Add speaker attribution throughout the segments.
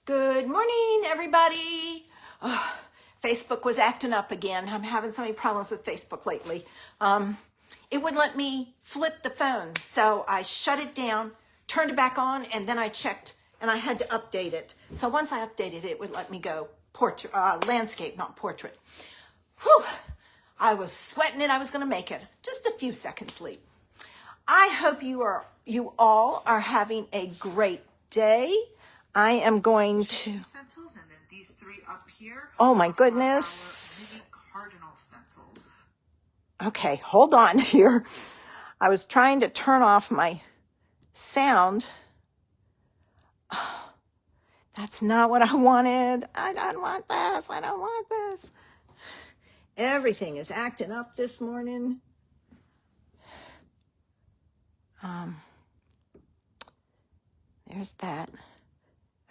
Speaker 1: Good morning, everybody. Oh, Facebook was acting up again. I'm having so many problems with Facebook lately. It wouldn't let me flip the phone, so I shut it down, turned it back on, and then I checked, and I had to update it. So once I updated it, it would let me go portrait, landscape, not portrait. Whew! I was sweating it. I was going to make it. Just a few seconds late. I hope you all are having a great day. I am going to
Speaker 2: stencils, and then these three up here.
Speaker 1: Oh my goodness.
Speaker 2: Our mini cardinal stencils.
Speaker 1: Okay, hold on here. I was trying to turn off my sound. That's not what I wanted. I don't want this. I don't want this. Everything is acting up this morning. There's that.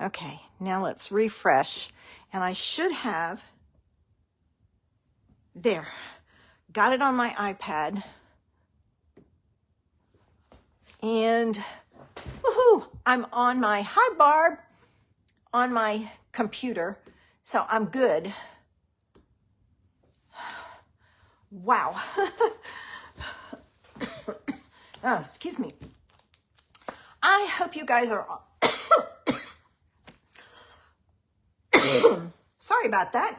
Speaker 1: Okay, now let's refresh. And I should have, there, got it on my iPad. And woohoo, I'm on my, hi Barb, on my computer. So I'm good. Wow. Oh, excuse me. I hope you guys are sorry about that.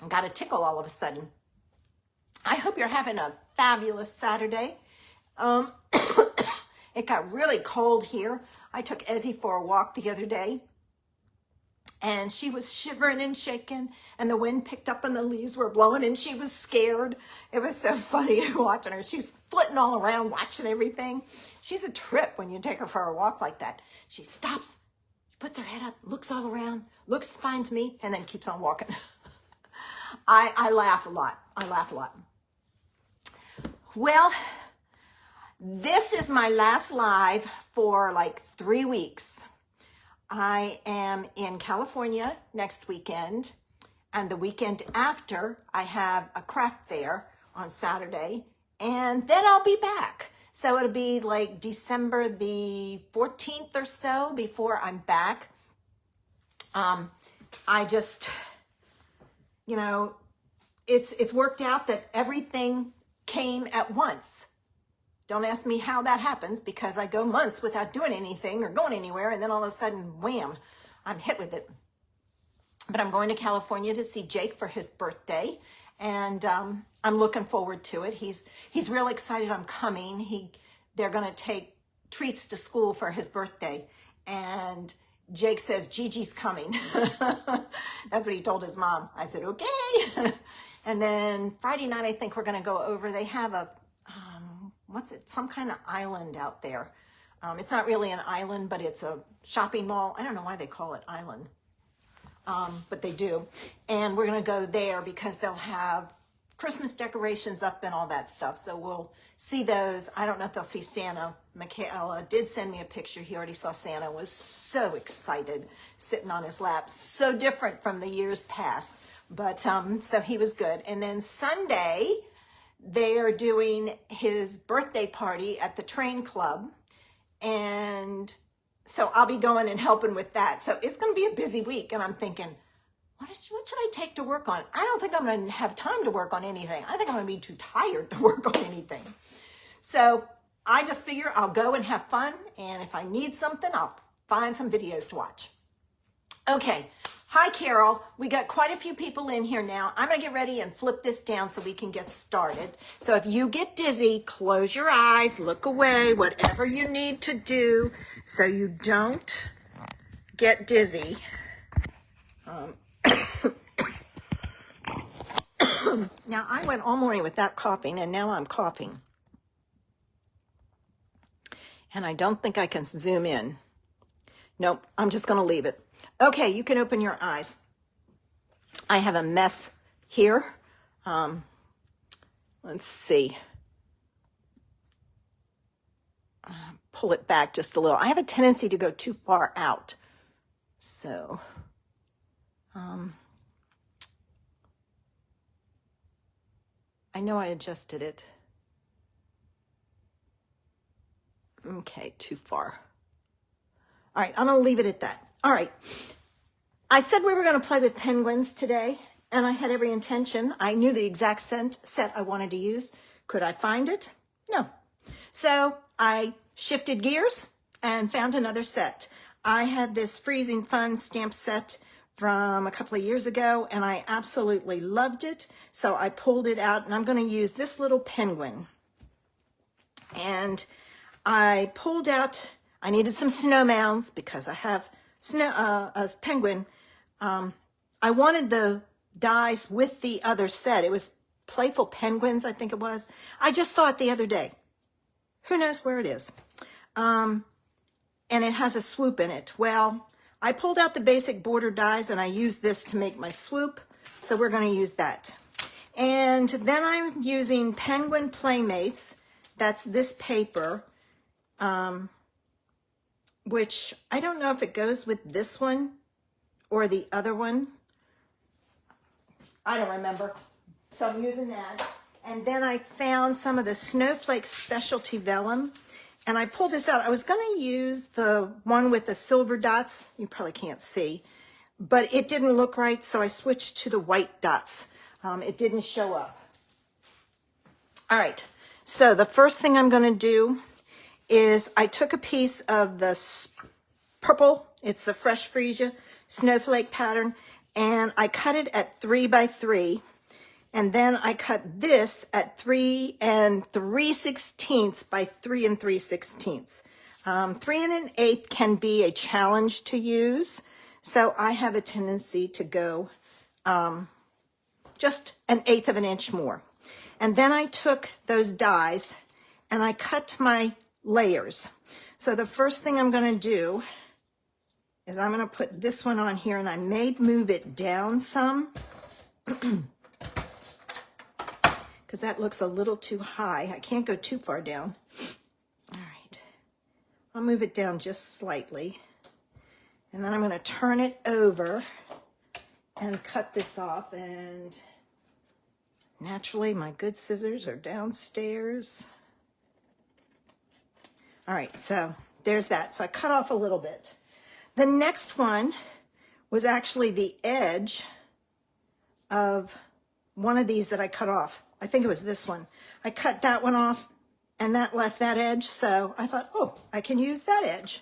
Speaker 1: I got a tickle all of a sudden. I hope you're having a fabulous Saturday. It got really cold here. I took Ezzy for a walk the other day, and she was shivering and shaking, and the wind picked up and the leaves were blowing, and she was scared. It was so funny watching her. She was flitting all around, watching everything. She's a trip when you take her for a walk like that. She stops, puts her head up, looks all around, finds me, and then keeps on walking. I laugh a lot. Well, this is my last live for like 3 weeks. I am in California next weekend, and the weekend after I have a craft fair on Saturday, and then I'll be back. So it'll be like December the 14th or so before I'm back. I just, it's worked out that everything came at once. Don't ask me how that happens, because I go months without doing anything or going anywhere, and then all of a sudden, wham, I'm hit with it. But I'm going to California to see Jake for his birthday, and I'm looking forward to it. He's real excited I'm coming. They're going to take treats to school for his birthday, and Jake says, Gigi's coming. That's what he told his mom. I said, okay. And then Friday night, I think we're going to go over. They have a, some kind of island out there. It's not really an island, but it's a shopping mall. I don't know why they call it island, but they do. And we're going to go there because they'll have Christmas decorations up and all that stuff. So we'll see those. I don't know if they'll see Santa. Michaela did send me a picture. He already saw Santa, was so excited, sitting on his lap. So different from the years past. But so he was good. And then Sunday, they are doing his birthday party at the train club. And so I'll be going and helping with that. So it's going to be a busy week. And I'm thinking, what should I take to work on? I don't think I'm going to have time to work on anything. I think I'm going to be too tired to work on anything. So I just figure I'll go and have fun. And if I need something, I'll find some videos to watch. Okay. Hi, Carol. We got quite a few people in here now. I'm going to get ready and flip this down so we can get started. So if you get dizzy, close your eyes, look away, whatever you need to do so you don't get dizzy. Now, I went all morning without coughing, and now I'm coughing. And I don't think I can zoom in. Nope, I'm just going to leave it. Okay, you can open your eyes. I have a mess here. Let's see. Pull it back just a little. I have a tendency to go too far out. So, I know I adjusted it. Okay, too far. All right, I'm going to leave it at that. All right. I said we were going to play with penguins today, and I had every intention. I knew the exact set I wanted to use. Could I find it? No. So I shifted gears and found another set. I had this Freezing Fun stamp set from a couple of years ago, and I absolutely loved it. So I pulled it out, and I'm going to use this little penguin. And I pulled out, I needed some snow mounds because I have a penguin. I wanted the dies with the other set. It was Playful Penguins, I think it was. I just saw it the other day. Who knows where it is? And it has a swoop in it. Well, I pulled out the basic border dies and I used this to make my swoop. So we're going to use that. And then I'm using Penguin Playmates. That's this paper, which I don't know if it goes with this one or the other one. I don't remember. So I'm using that. And then I found some of the Snowflake Specialty Vellum. And I pulled this out. I was going to use the one with the silver dots. You probably can't see. But it didn't look right, so I switched to the white dots. It didn't show up. All right. So the first thing I'm going to do is I took a piece of the purple. It's the Fresh Freesia snowflake pattern. And I cut it at 3 by 3. And then I cut this at 3 3/16 by 3 3/16. 3 1/8 can be a challenge to use. So I have a tendency to go just 1/8 of an inch more. And then I took those dies and I cut my layers. So the first thing I'm going to do is I'm going to put this one on here, and I may move it down some because that looks a little too high. I can't go too far down. All right. I'll move it down just slightly. And then I'm going to turn it over and cut this off. And naturally, my good scissors are downstairs. All right, so there's that. So I cut off a little bit. The next one was actually the edge of one of these that I cut off. I think it was this one. I cut that one off, and that left that edge. So I thought, oh, I can use that edge.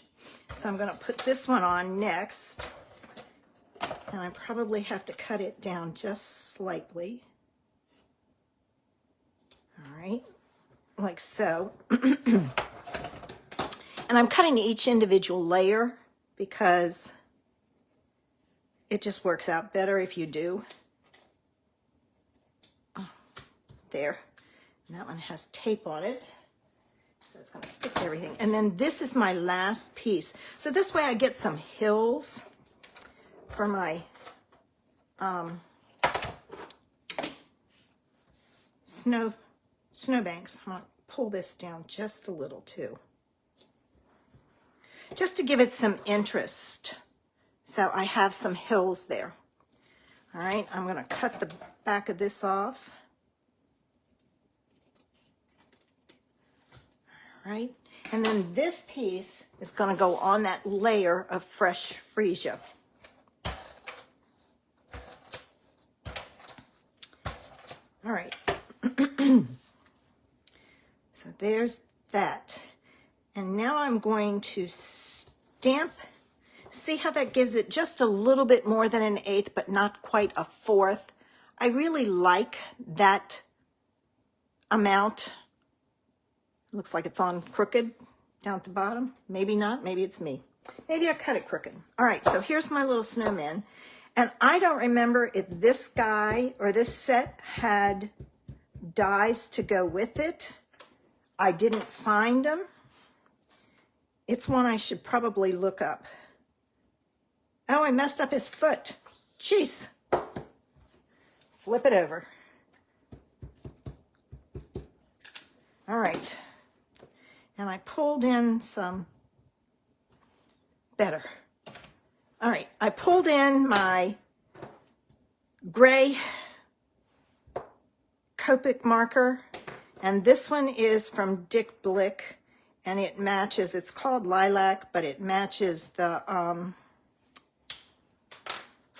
Speaker 1: So I'm going to put this one on next. And I probably have to cut it down just slightly. All right, like so. And I'm cutting each individual layer because it just works out better if you do. Oh, there. And that one has tape on it. So it's going to stick to everything. And then this is my last piece. So this way I get some hills for my snowbanks. I'm going to pull this down just a little too, just to give it some interest. So I have some hills there. All right, I'm going to cut the back of this off. All right, and then this piece is going to go on that layer of Fresh Freesia. All right. So there's that. And now I'm going to stamp. See how that gives it just a little bit more than 1/8, but not quite 1/4. I really like that amount. Looks like it's on crooked down at the bottom. Maybe not. Maybe it's me. Maybe I cut it crooked. All right, so here's my little snowman. And I don't remember if this guy or this set had dies to go with it. I didn't find them. It's one I should probably look up. Oh, I messed up his foot. Jeez. Flip it over. All right. And I pulled in some better. All right, I pulled in my gray Copic marker, and this one is from Dick Blick, and it matches, it's called Lilac, but it matches the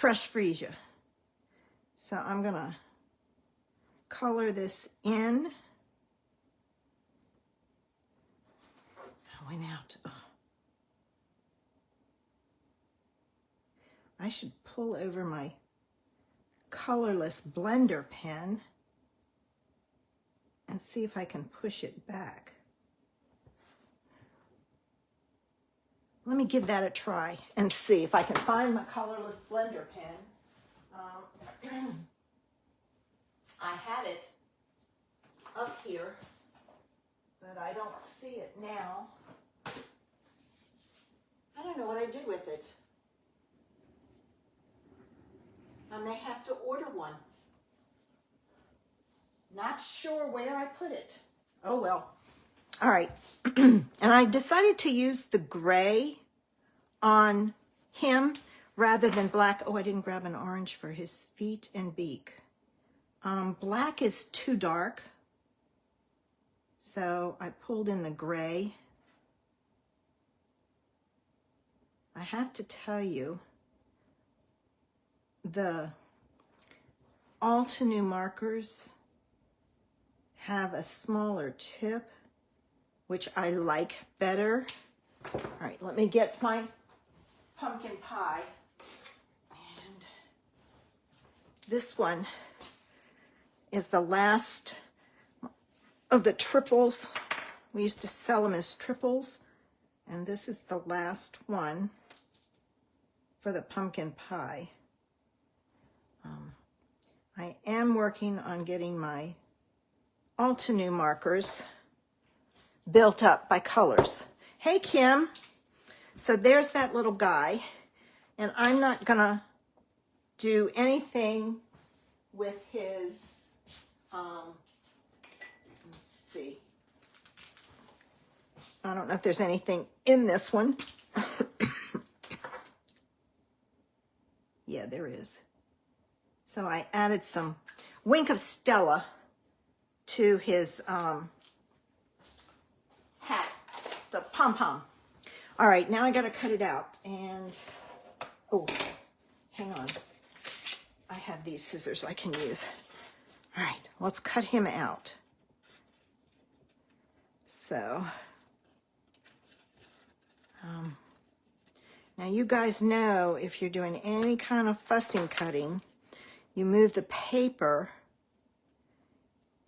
Speaker 1: fresh freesia. So I'm gonna color this in. I went out. Ugh. I should pull over my colorless blender pen and see if I can push it back. Let me give that a try and see if I can find my colorless blender pen. I had it up here, but I don't see it now. I don't know what I did with it. I may have to order one. Not sure where I put it. Oh well. All right. And I decided to use the gray on him rather than black. Oh, I didn't grab an orange for his feet and beak. Black is too dark. So I pulled in the gray. I have to tell you, the Altenew markers have a smaller tip, which I like better. All right, let me get my pumpkin pie. And this one is the last of the triples. We used to sell them as triples, and this is the last one for the pumpkin pie. I am working on getting my Altenew markers built up by colors. Hey, Kim. So there's that little guy, and I'm not gonna do anything with his, let's see. I don't know if there's anything in this one. Yeah, there is. So I added some Wink of Stella to his hat, the pom-pom. All right, now I gotta cut it out. And, oh, hang on. I have these scissors I can use. All right, let's cut him out. So, now you guys know if you're doing any kind of fussing cutting, you move the paper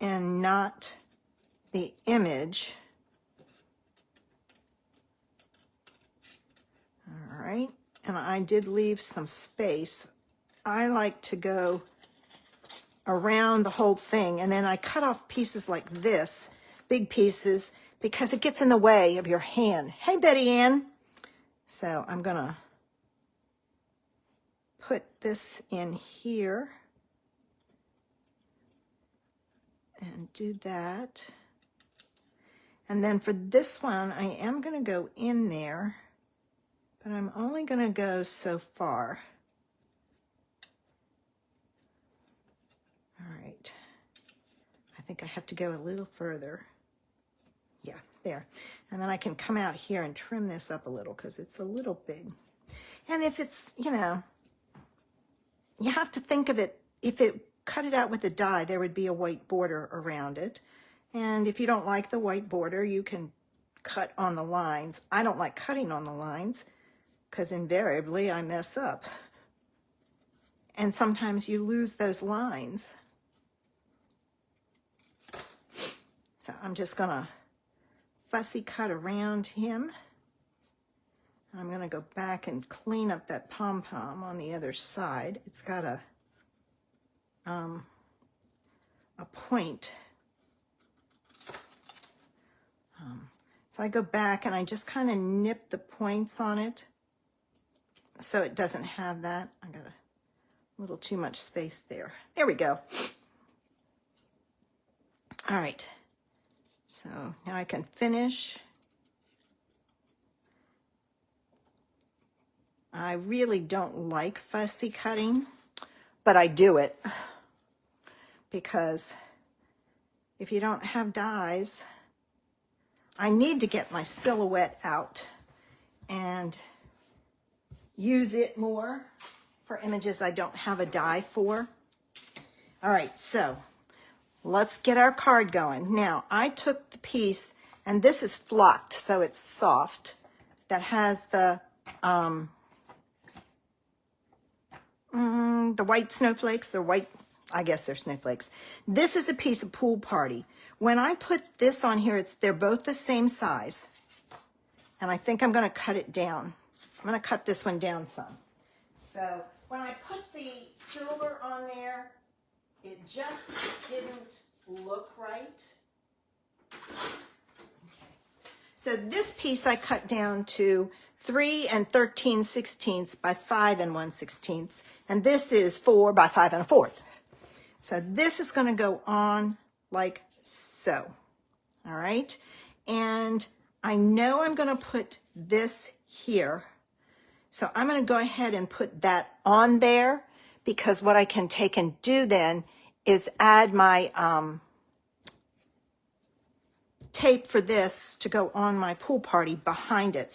Speaker 1: and not the image. All right, and I did leave some space. I like to go around the whole thing, and then I cut off pieces like this, big pieces, because it gets in the way of your hand. Hey, Betty Ann. So I'm gonna put this in here and do that. And then for this one, I am gonna go in there, but I'm only gonna go so far. All right, I think I have to go a little further. Yeah, there. And then I can come out here and trim this up a little because it's a little big. And if it's, you know, you have to think of it, if it cut it out with a die, there would be a white border around it. And if you don't like the white border, you can cut on the lines. I don't like cutting on the lines because invariably I mess up. And sometimes you lose those lines. So I'm just gonna fussy cut around him. I'm gonna go back and clean up that pom-pom on the other side. It's got a point. So I go back and I just kind of nip the points on it so it doesn't have that. I got a little too much space there. There we go. All right. So now I can finish. I really don't like fussy cutting, but I do it because if you don't have dies, I need to get my silhouette out and use it more. for images I don't have a die for. All right, so let's get our card going. Now, I took the piece, and this is flocked, so it's soft, that has the white snowflakes, or white, I guess they're snowflakes. This is a piece of Pool Party. When I put this on here, they're both the same size. And I think I'm going to cut it down. I'm going to cut this one down some. So when I put the silver on there, it just didn't look right. Okay. So this piece I cut down to 3 13/16 by 5 1/16. And this is 4 by 5 1/4. So this is going to go on like so. All right. And I know I'm going to put this here. So I'm going to go ahead and put that on there, because what I can take and do then is add my tape for this to go on my Pool Party behind it.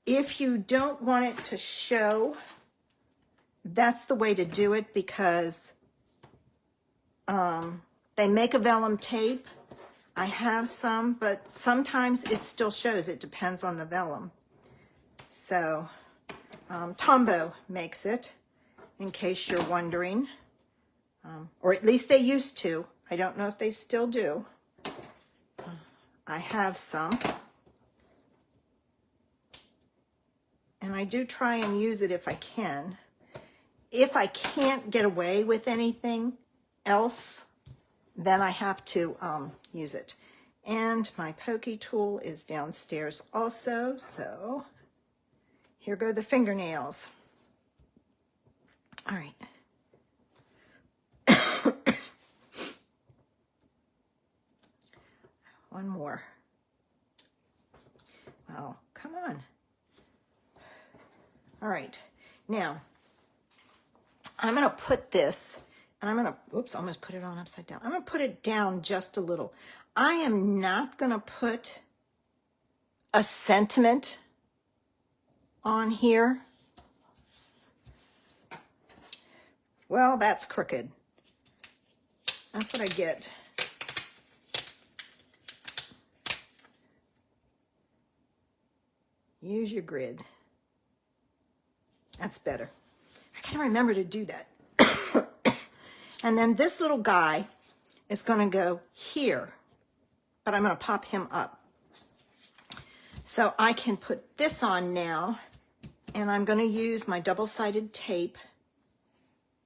Speaker 1: If you don't want it to show, that's the way to do it, because they make a vellum tape. I have some, but sometimes it still shows. It depends on the vellum. So Tombow makes it, in case you're wondering, or at least they used to. I don't know if they still do. I have some, and I do try and use it if I can. If I can't get away with anything else, then I have to use it. And my pokey tool is downstairs also, so here go the fingernails. All right. One more. Oh, come on. All right. Now, I'm going to put this, and I'm going to, oops, almost put it on upside down. I'm going to put it down just a little. I am not going to put a sentiment on here. Well, that's crooked. That's what I get. Use your grid. That's better. I gotta remember to do that. And then this little guy is gonna go here, but I'm gonna pop him up. So I can put this on now, and I'm gonna use my double-sided tape,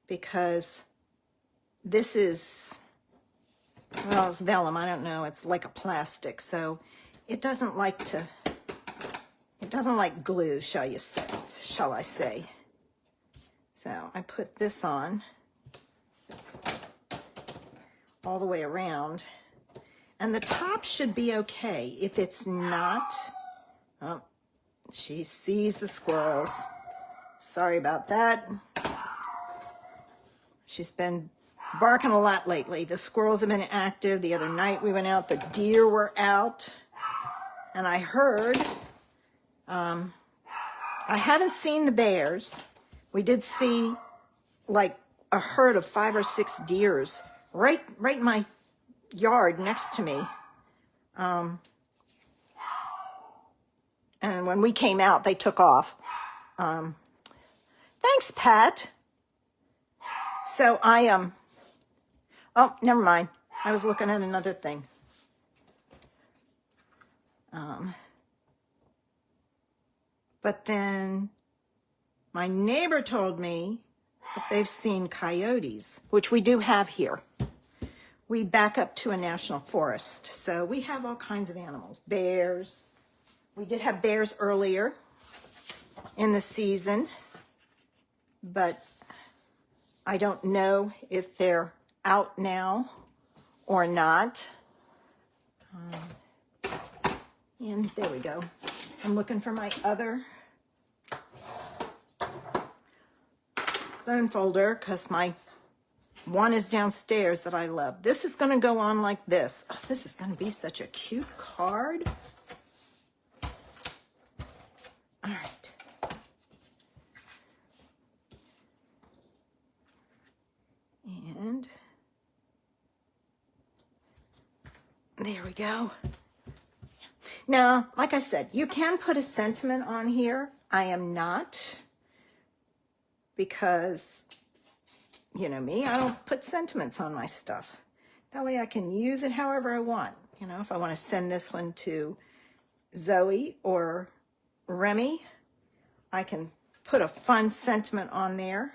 Speaker 1: because this is, well, it's vellum, I don't know, it's like a plastic, so it doesn't like to, it doesn't like glue, shall I say. So I put this on all the way around, and the top should be okay. If it's not, oh, she sees the squirrels. Sorry about that. She's been barking a lot lately. The squirrels have been active. The other night we went out, the deer were out, and I heard, I haven't seen the bears. We did see like a herd of 5 or 6 deers right in my yard next to me. And when we came out, they took off. Thanks, Pat. So I oh, never mind. I was looking at another thing. But then my neighbor told me that they've seen coyotes, which we do have here. We back up to a national forest, so we have all kinds of animals. Bears. We did have bears earlier in the season, but I don't know if they're out now or not. And there we go. I'm looking for my other bone folder, because my one is downstairs that I love. This is going to go on like this. Oh, this is going to be such a cute card. All right. There we go. Now, like I said, you can put a sentiment on here. I am not, because you know me, I don't put sentiments on my stuff. That way I can use it however I want. You know, if I want to send this one to Zoe or Remy, I can put a fun sentiment on there.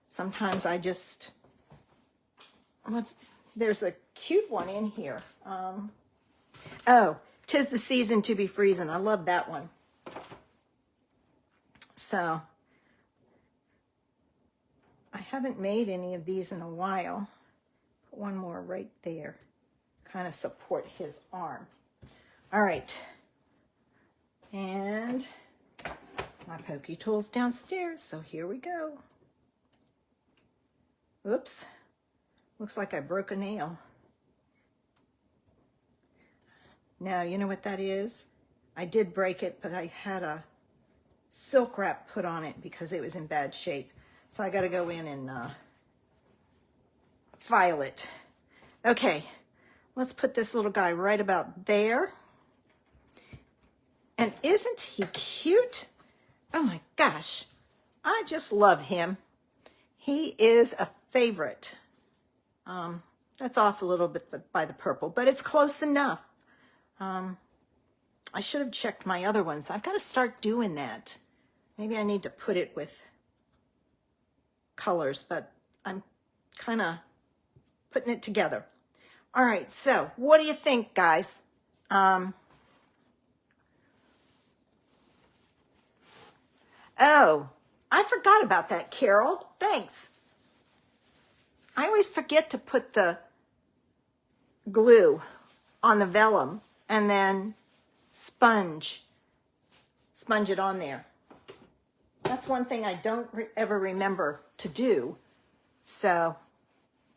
Speaker 1: Sometimes I just, there's a cute one in here. Oh, 'tis the season to be freezing. I love that one. So, I haven't made any of these in a while. Put one more right there. Kind of support his arm. All right. And my pokey tool's downstairs, so here we go. Oops. Looks like I broke a nail. Now, you know what that is? I did break it, but I had a silk wrap put on it because it was in bad shape. So I got to go in and file it. Okay, let's put this little guy right about there. And isn't he cute? Oh my gosh, I just love him. He is a favorite. That's off a little bit by the purple, but it's close enough. I should have checked my other ones. I've got to start doing that. Maybe I need to put it with colors, but I'm kind of putting it together. All right, so what do you think, guys? Oh, I forgot about that, Carol. Thanks. I always forget to put the glue on the vellum and then sponge it on there. That's one thing I don't ever remember to do. So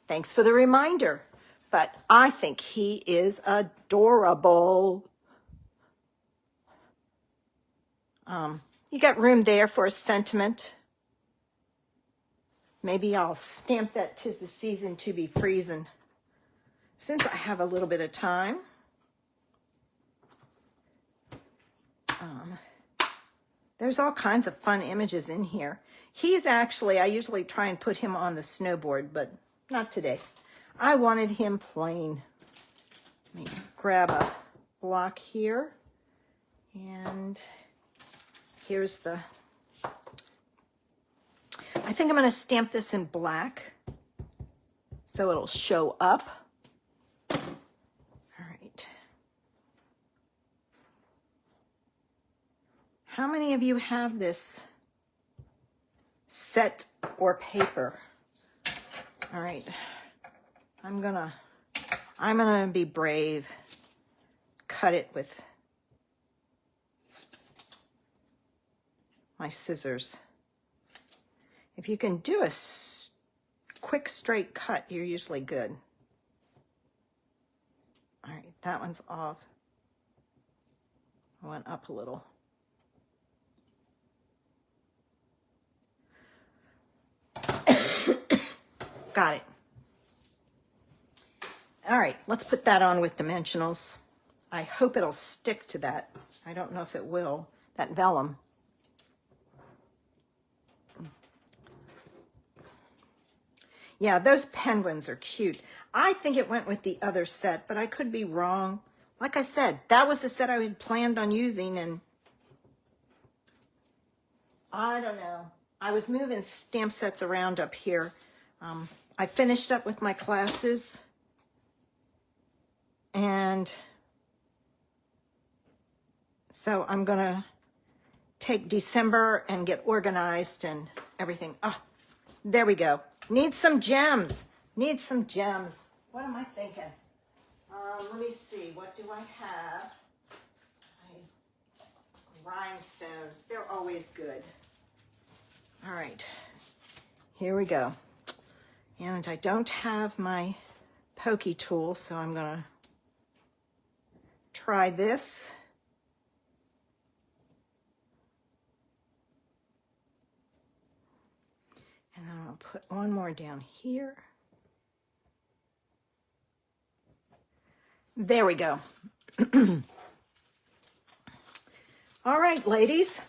Speaker 1: thanks for the reminder. But I think he is adorable. You got room there for a sentiment. Maybe I'll stamp that 'tis the season to be freezing, since I have a little bit of time. There's all kinds of fun images in here. He's actually, I usually try and put him on the snowboard, but not today. I wanted him plain. Let me grab a block here. And here's the, I think I'm going to stamp this in black so it'll show up. All right. How many of you have this set or paper? All right. I'm gonna be brave. Cut it with my scissors. If you can do a quick straight cut, you're usually good. All right, that one's off. I went up a little. Got it. All right, let's put that on with dimensionals. I hope it'll stick to that. I don't know if it will, that vellum. Yeah, those penguins are cute. I think it went with the other set, but I could be wrong. Like I said, that was the set I had planned on using, and I don't know. I was moving stamp sets around up here. I finished up with my classes, and so I'm gonna take December and get organized and everything. Oh, there we go. Need some gems. Need some gems. What am I thinking? Let me see. What do I have? Rhinestones. They're always good. All right. Here we go. And I don't have my pokey tool, so I'm going to try this. And then I'll put one more down here. There we go. All right, ladies.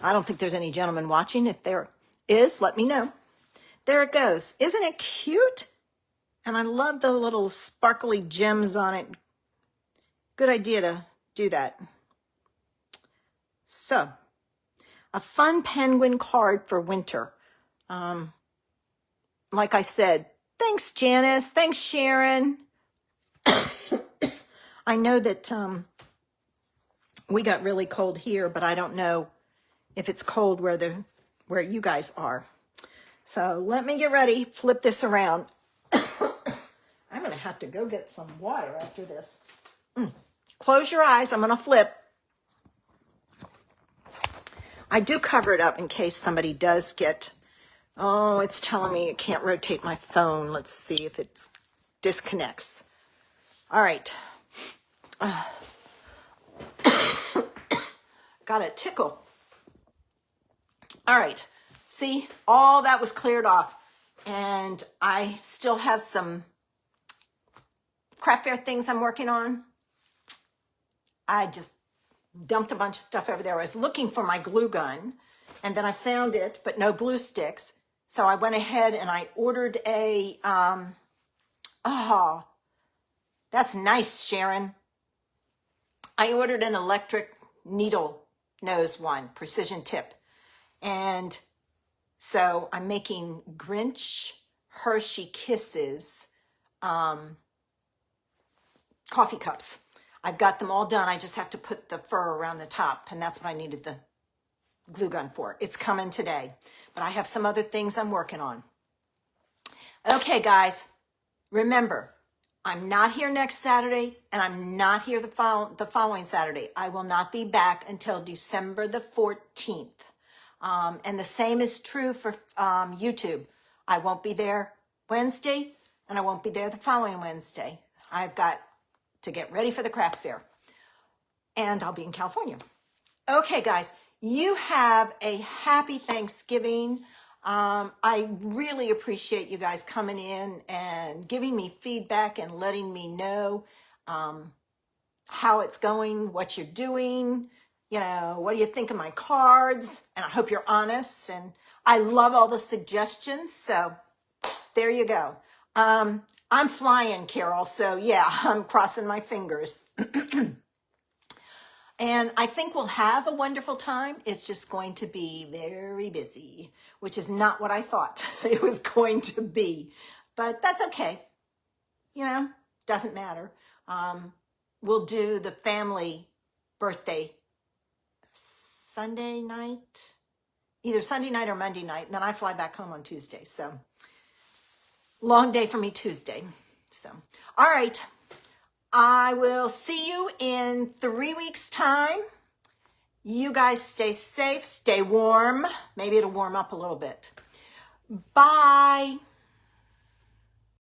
Speaker 1: I don't think there's any gentlemen watching. If there is, let me know. There it goes. Isn't it cute? And I love the little sparkly gems on it. Good idea to do that. So, a fun penguin card for winter. Like I said, thanks, Janice. Thanks, Sharon. I know that we got really cold here, but I don't know if it's cold where you guys are. So let me get ready. Flip this around. I'm going to have to go get some water after this. Close your eyes. I'm going to flip. I do cover it up in case somebody does get... Oh, it's telling me it can't rotate my phone. Let's see if it disconnects. All right. Got a tickle. All right. See, all that was cleared off. And I still have some craft fair things I'm working on. I just dumped a bunch of stuff over there. I was looking for my glue gun, and then I found it, but no glue sticks. So I went ahead and I ordered a, oh, that's nice, Sharon. I ordered an electric needle nose one, precision tip. And so I'm making Grinch Hershey Kisses coffee cups. I've got them all done. I just have to put the fur around the top, and that's what I needed the glue gun for. It's coming today, but I have some other things I'm working on. Okay, guys, remember, I'm not here next Saturday, and I'm not here the following Saturday. I will not be back until December the 14th. And the same is true for YouTube. I won't be there Wednesday, and I won't be there the following Wednesday. I've got to get ready for the craft fair, and I'll be in California. Okay, guys, you have a happy Thanksgiving. I really appreciate you guys coming in and giving me feedback and letting me know how it's going, what you're doing. You know, what do you think of my cards? And I hope you're honest. And I love all the suggestions. So there you go. I'm flying, Carol. So yeah, I'm crossing my fingers. And I think we'll have a wonderful time. It's just going to be very busy, which is not what I thought it was going to be. But that's okay. You know, doesn't matter. We'll do the family birthday Sunday night, either Sunday night or Monday night, and then I fly back home on Tuesday. So long day for me Tuesday. So, all right. I will see you in 3 weeks' time. You guys stay safe, stay warm. Maybe it'll warm up a little bit. Bye.